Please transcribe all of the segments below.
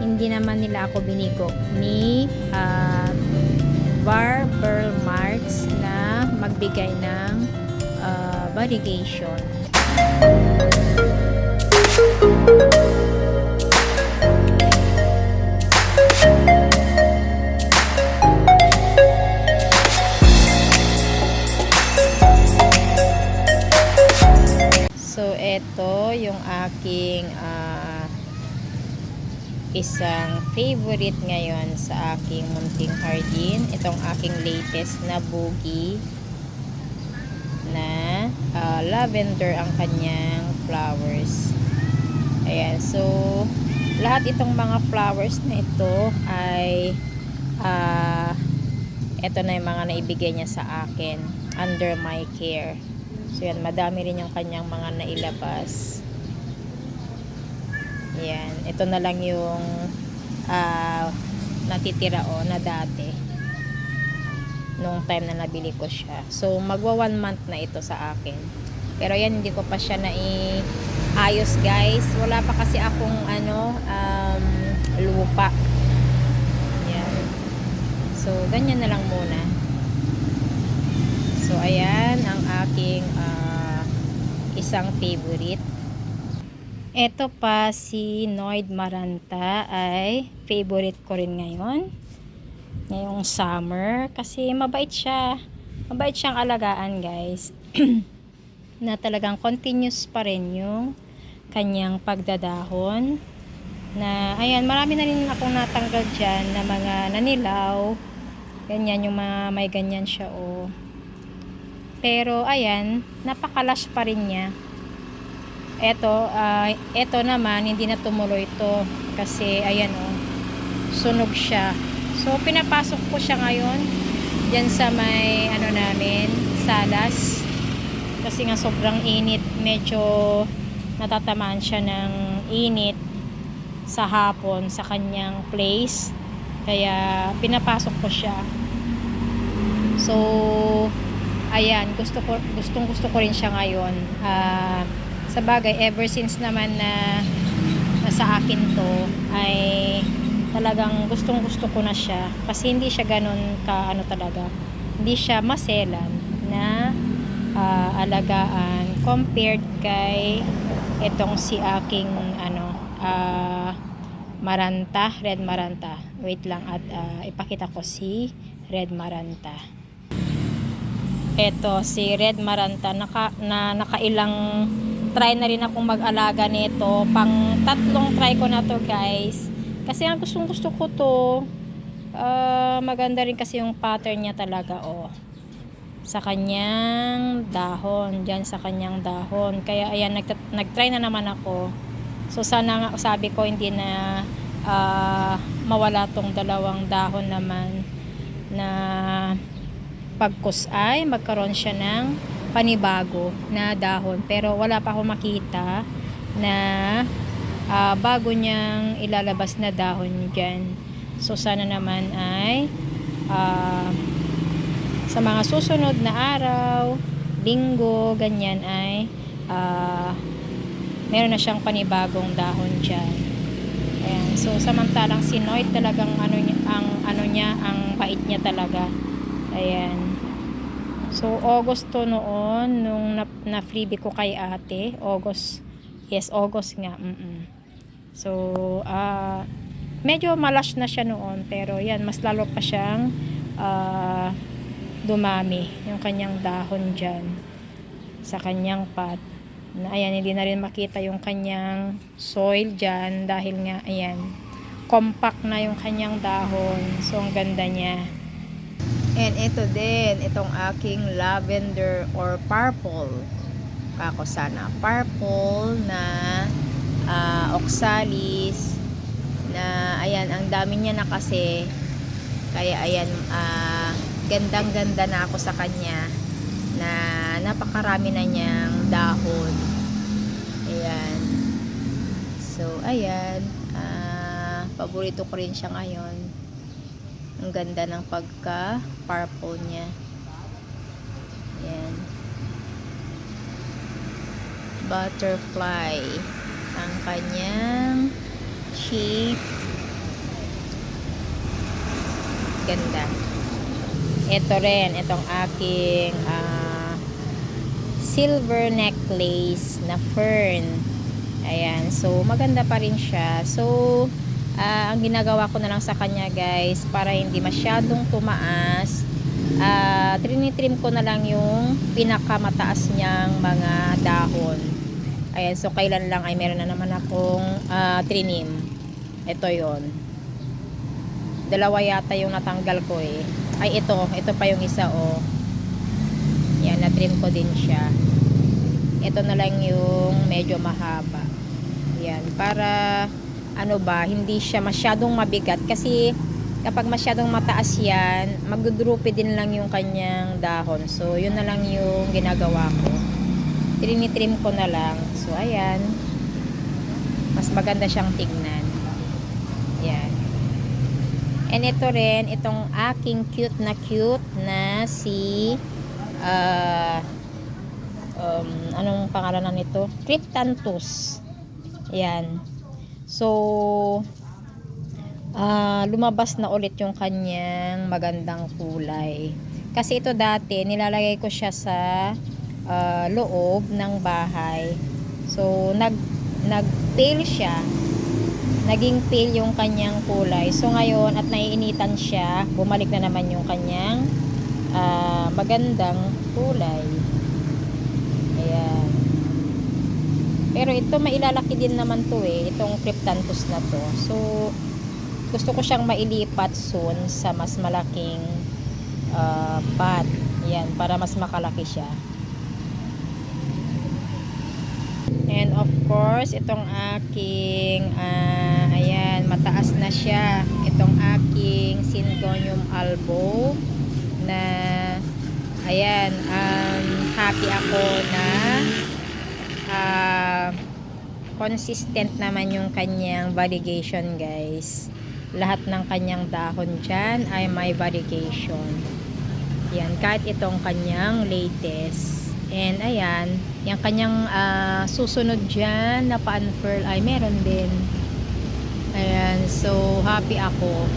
hindi naman nila ako binigo ni Barber Marks na magbigay ng variegation. So, ito yung aking isang favorite ngayon sa aking munting hardin. Itong aking latest na boogie na lavender ang kanyang flowers. Ayan. So, lahat itong mga flowers na ito ay ito na yung mga naibigay niya sa akin under my care. So yan, madami rin yung kanyang mga nailabas. Yan, ito na lang yung natitira na dati nung time na nabili ko siya. So magwa 1 month na ito sa akin. Pero yan, hindi ko pa siya ayos guys. Wala pa kasi akong lupa. Yan. So ganyan na lang muna. So ayan ang aking isang favorite. Ito pa si Noyd Maranta ay favorite ko rin ngayon. Ngayong summer kasi mabait siya. Mabait siyang alagaan guys. Na talagang continuous pa rin yung kanyang pagdadahon. Na ayan, marami na rin akong natanggal dyan na mga nanilaw. Ganyan yung mga may ganyan siya Pero ayan, napakalash pa rin niya. Ito naman hindi na tumuloy ito kasi ayan sunog siya. So pinapasok ko siya ngayon diyan sa may namin, salas. Kasi nga sobrang init, medyo natatamaan siya ng init sa hapon sa kanyang place. Kaya pinapasok ko siya. So ayan, gustong gusto ko rin siya ngayon. Sa bagay, ever since naman na sa akin to, ay talagang gustong gusto ko na siya. Kasi hindi siya ganun talaga. Hindi siya maselan na alagaan compared kay itong si aking Maranta, Red Maranta. Wait lang at ipakita ko si Red Maranta. Eto si Red Maranta, nakailang try na rin akong mag-alaga nito. Pang 3 try ko na to guys. Kasi ang gusto ko to. Maganda rin kasi yung pattern niya talaga sa kanyang dahon. Diyan sa kanyang dahon. Kaya ayan, nag-try na naman ako. So sana nga, sabi ko hindi na mawala tong 2 dahon naman na pagkusay, magkaroon siya ng panibago na dahon. Pero wala pa ako makita na bago niyang ilalabas na dahon dyan. So sana naman ay sa mga susunod na araw, linggo, ganyan ay meron na siyang panibagong dahon dyan. Ayan. So samantalang si Noyd talagang ang bait niya talaga. Ayan. So, August to noon, nung na-freebie ko kay ate. August. Yes, August nga. So, medyo malash na siya noon. Pero, yan, mas lalo pa siyang dumami. Yung kanyang dahon dyan. Sa kanyang pot. Ayan, hindi na rin makita yung kanyang soil dyan. Dahil nga, ayan, compact na yung kanyang dahon. So, ang ganda niya. And ito din, itong aking lavender or purple. Kako sana. Purple na oxalis. Na ayan, ang dami niya na kasi. Kaya ayan, gandang-ganda na ako sa kanya. Na napakarami na niyang dahon. Ayan. So, ayan. Paborito ko rin siya ngayon. Ang ganda ng pagka-purple niya. Ayan. Butterfly. Ang kanyang shape. Ganda. Ito rin, itong aking silver necklace na fern. Ayan, so maganda pa rin siya. So ang ginagawa ko na lang sa kanya guys, para hindi masyadong tumaas, trinitrim ko na lang yung pinakamataas niyang mga dahon. Ayan, so kailan lang ay meron na naman akong trinim. Ito yon, dalawa yata yung natanggal ko eh. Ay, ito pa yung isa, oh. Yan, na-trim ko din siya. Ito na lang yung medyo mahaba. Yan, para ano ba, hindi siya masyadong mabigat kasi kapag masyadong mataas yan, magdudrupi din lang yung kanyang dahon. So, yun na lang yung ginagawa ko. Trim ko na lang. So, ayan. Mas maganda siyang tignan. Yan. And ito rin, itong aking cute na si anong pangalanan nito? Cryptanthus. Yan. So, lumabas na ulit yung kanyang magandang kulay. Kasi ito dati, nilalagay ko siya sa loob ng bahay. So, nag-pale siya. Naging pale yung kanyang kulay. So, ngayon, at naiinitan siya, bumalik na naman yung kanyang magandang kulay. Ayan. Pero ito, mailalaki din naman to eh. Itong Cryptanthus na to. So, gusto ko siyang mailipat soon sa mas malaking pot. Ayan, para mas makalaki siya. And of course, itong aking ayan, mataas na siya. Itong aking Syngonium albo na ayan, happy ako na consistent naman yung kanyang variegation guys. Lahat ng kanyang dahon dyan ay may variegation. Yan, kahit itong kanyang latest. And ayan, yung kanyang susunod dyan na pa-unfurl ay meron din. Ayan, so happy ako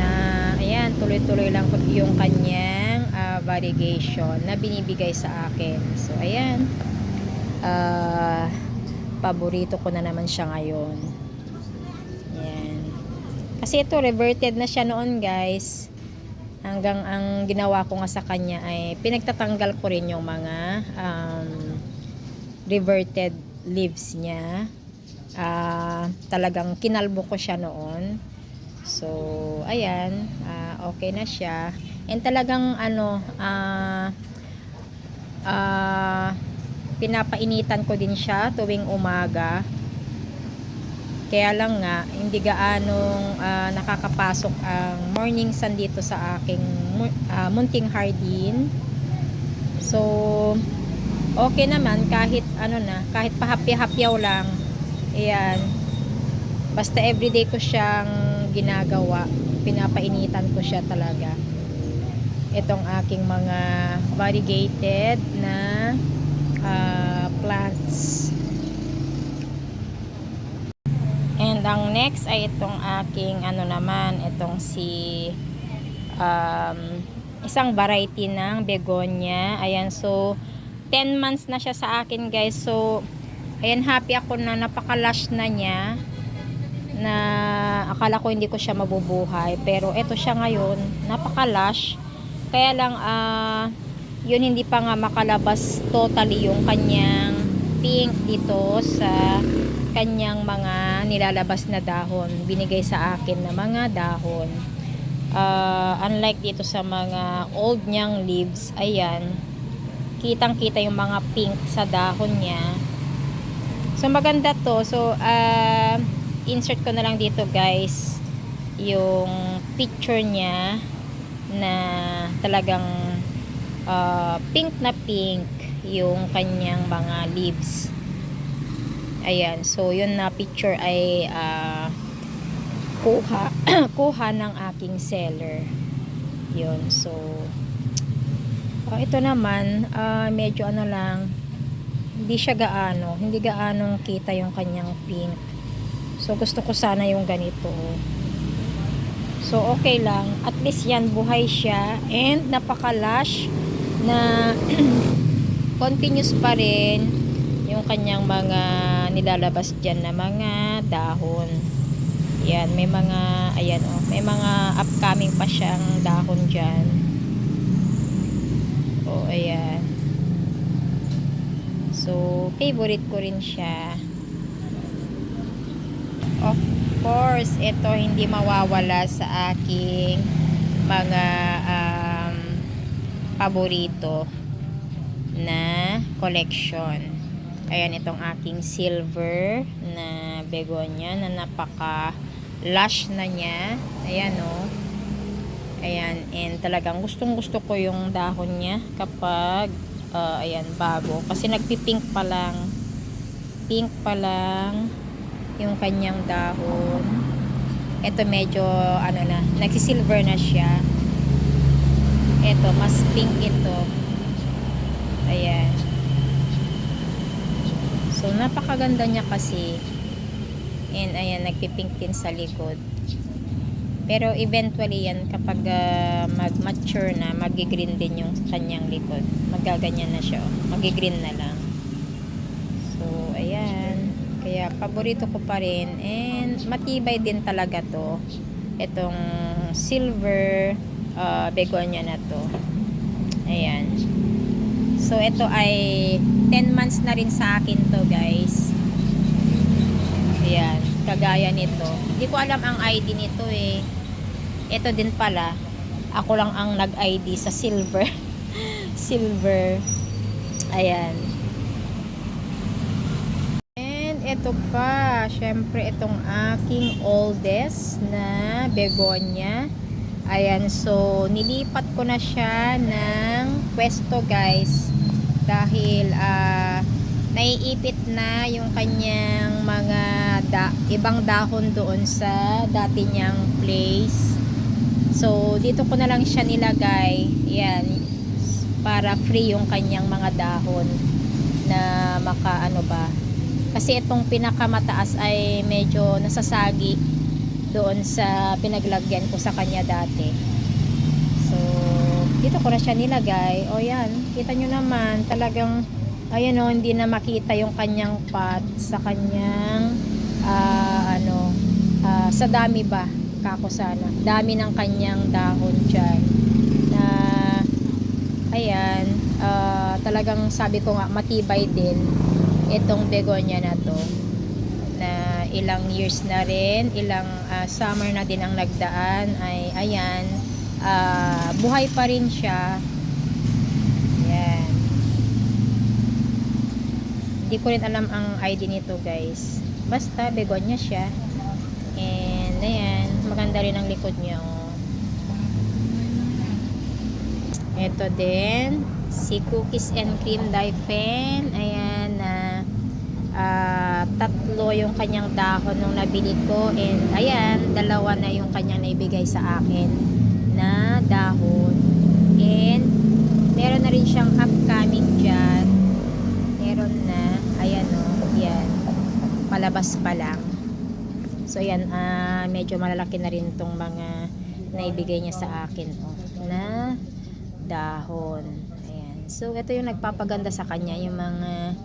na ayan, tuloy-tuloy lang yung kanyang variegation na binibigay sa akin. So ayan, paborito ko na naman siya ngayon. Ayan. Kasi ito, reverted na siya noon guys. Hanggang ang ginawa ko nga sa kanya ay pinagtatanggal ko rin yung mga reverted leaves niya. Talagang kinalbo ko siya noon. So, ayan, okay na siya. And talagang pinapainitan ko din siya tuwing umaga. Kaya lang nga, hindi gaanong nakakapasok ang morning sun dito sa aking munting hardin. So, okay naman kahit kahit pahapya-hapyaw lang. Ayan. Basta everyday ko siyang ginagawa. Pinapainitan ko siya talaga. Itong aking mga variegated na plants. And ang next ay itong aking itong si isang variety ng begonia. Ayan, so 10 months na siya sa akin guys. So ayan, happy ako na napaka-lush na niya, na akala ko hindi ko siya mabubuhay, pero eto siya ngayon, napaka-lush. Kaya lang yun, hindi pa nga makalabas totally yung kanyang pink dito sa kanyang mga nilalabas na dahon, binigay sa akin na mga dahon. Unlike dito sa mga old niyang leaves, ayan, kitang kita yung mga pink sa dahon niya. So maganda to. So insert ko na lang dito guys yung picture niya na talagang pink na pink yung kanyang mga leaves. Ayan, so yun na picture ay kuha ng aking seller. Yun, so ito naman medyo lang, hindi gaano kita yung kanyang pink. So gusto ko sana yung ganito. So, okay lang. At least yan, buhay siya. And napaka-lush na continuous pa rin yung kanyang mga nilalabas dyan na mga dahon. Yan, may mga, ayan oh, may mga upcoming pa siyang dahon dyan. Oh, ayan. So, favorite ko rin siya. Of course, ito hindi mawawala sa aking mga paborito na collection. Ayan, itong aking silver na begonia na napaka lush na niya. Ayan oh. Ayan, and talagang gustong gusto ko yung dahon niya kapag ayan, bago. Kasi nagpipink pa lang. Pink pa lang yung kanyang dahon. Ito medyo ano na, nagsisilver na siya. Ito, mas pink ito. Ayan. So, napakaganda niya kasi. And ayan, nagpipink din sa likod. Pero eventually yan, kapag mag-mature na, magigreen din yung kanyang likod. Magaganyan na siya. Magigreen na lang. So, ayan. Kaya, paborito ko pa rin. And, matibay din talaga to. Itong silver begonia na to. Ayan. So, ito ay 10 months na rin sa akin to, guys. Ayan. Kagaya nito. Hindi ko alam ang ID nito eh. Ito din pala. Ako lang ang nag-ID sa silver. Silver. Ayan. Ito pa, syempre itong aking oldest na begonia. Ayan, so nilipat ko na siya ng pwesto, guys, dahil naiipit na yung kanyang mga ibang dahon doon sa dati niyang place. So dito ko na lang siya nilagay. Ayan, para free yung kanyang mga dahon na makaano ba. Kasi itong pinakamataas ay medyo nasasagi doon sa pinaglagyan ko sa kanya dati. So, dito ko na siya nilagay. O yan, kita nyo naman, talagang, ayan o, hindi na makita yung kanyang pot sa kanyang, sa dami ba, kako sana. Dami ng kanyang dahon dyan. Na, ayan, talagang sabi ko nga, matibay din itong begonia na to, na ilang years na rin, ilang summer na din ang nagdaan, ay ayan, buhay pa rin siya. Ayan, hindi ko rin alam ang ID nito, guys, basta begonia siya. And ayan, maganda rin ang likod niya oh. Ito din si Cookies and Cream Daifen. Ayan, tatlo yung kanyang dahon nung nabili ko, and ayan, dalawa na yung kanyang naibigay sa akin na dahon. And meron na rin siyang upcoming dyan. Meron na, ayan o, yan, palabas pa lang. So ayan, medyo malalaki na rin tong mga naibigay niya sa akin na dahon. Ayan. So ito yung nagpapaganda sa kanya, yung mga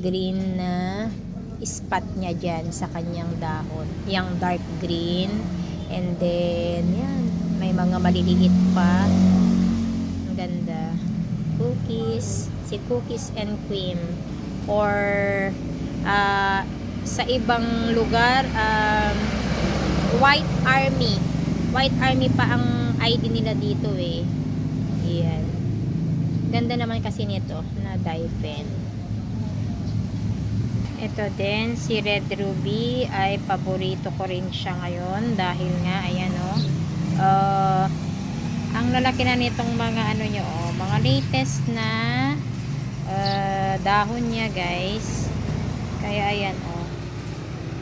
green na spot niya dyan sa kanyang dahon, yung dark green. And then yan, may mga maliliit pa. Ang ganda. Cookies, si Cookies and Cream, or sa ibang lugar, White Army pa ang ID nila dito eh. Yan, ganda naman kasi nito na Daifen. Ito din, si Red Ruby, ay paborito ko rin siya ngayon dahil nga, ayan o, ang lalaki na nitong mga ano nyo, mga latest na dahon niya, guys. Kaya ayan o,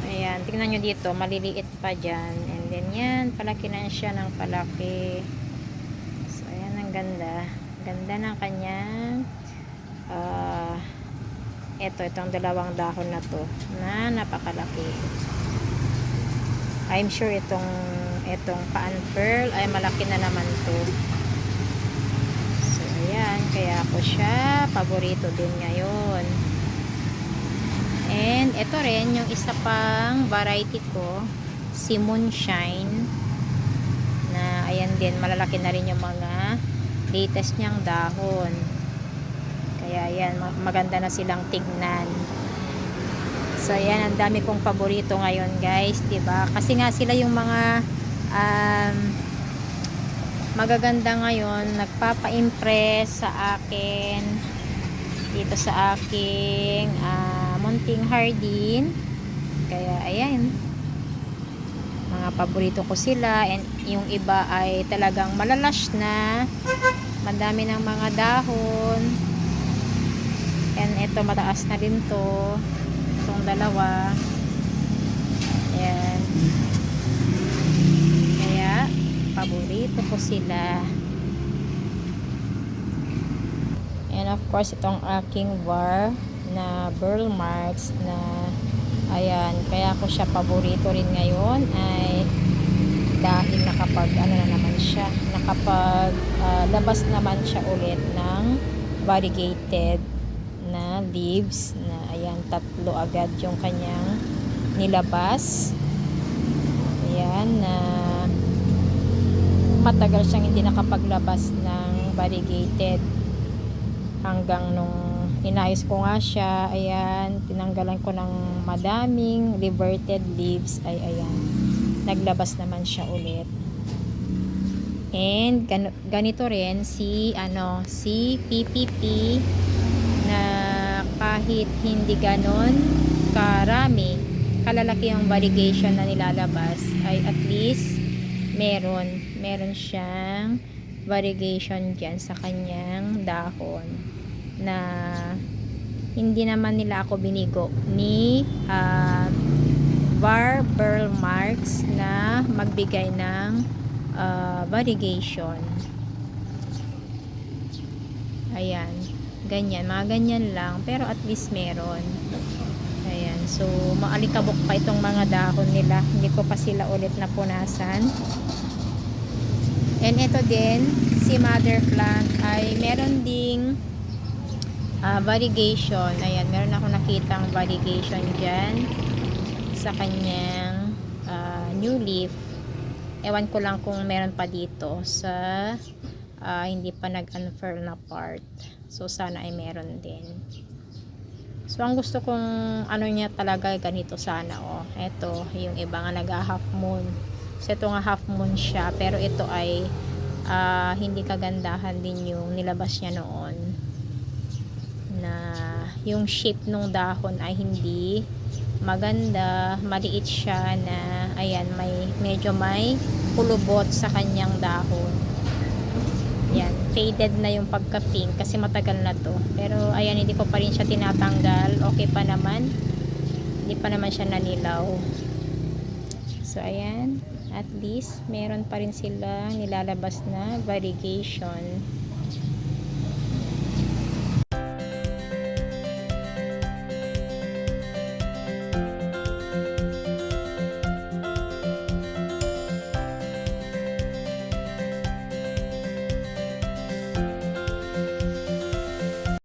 ayan, tingnan nyo dito, maliliit pa dyan. And then yan, palaki na siya ng palaki. So ayan, ang ganda. Ganda ng kanyang itong dalawang dahon na to na napakalaki. I'm sure Etong pa-unfurl ay malaki na naman to. So, ayan. Kaya ako siya paborito din ngayon. And, ito rin, yung isa pang variety ko, si Moonshine. Na, ayan din, malalaki na rin yung mga latest niyang dahon. Kaya, ayan, maganda na silang tignan. So, ayan, ang dami kong paborito ngayon, guys. Diba? Kasi nga sila yung mga magaganda ngayon, nagpapa-impress sa akin dito sa aking munting hardin. Kaya ayan, mga paborito ko sila, and yung iba ay talagang malalash na, madami ng mga dahon, and ito mataas na din to, itong dalawa. Ayan, kaya paborito ko sila. And of course, itong aking var na Burl Marks na ayan, kaya ko siya paborito rin ngayon ay dahil nakapag ano na naman siya, nakapag labas naman siya ulit ng variegated na leaves na ayan, 3 agad yung kanyang nilabas. Ayan, na matagal siyang hindi nakapaglabas ng variegated hanggang nung inayos ko nga siya. Ayan, tinanggalan ko ng madaming reverted leaves, ay ayan, naglabas naman siya ulit. And ganito rin si si PPP na kahit hindi ganon karami, kalalaki yung variegation na nilalabas, ay at least meron siyang variegation dyan sa kanyang dahon na hindi naman nila ako binigo ni var Burl Marks na magbigay ng variegation. Ayan, ganyan, mga ganyan lang, pero at least meron. Ayan, so maalikabok pa itong mga dahon nila, hindi ko pa sila ulit napunasan. And ito din, si mother plant ay meron ding variegation. Ayan, meron ako nakitang variegation dyan sa kanyang new leaf. Ewan ko lang kung meron pa dito sa hindi pa nag-unfurl na part. So, sana ay meron din. So, ang gusto kong ano niya talaga ganito sana, oh. Ito, yung iba nga nag-half moon. So, ito nga half moon siya, pero ito ay hindi kagandahan din yung nilabas niya noon. Na yung shape ng dahon ay hindi maganda, maliit siya na ayan, medyo may kulubot sa kanyang dahon. Yan, faded na yung pagka-pink kasi matagal na to. Pero ayan, hindi ko pa rin siya tinatanggal. Okay pa naman. Hindi pa naman siya nanilaw. So ayan, at least meron pa rin sila nilalabas na variegation.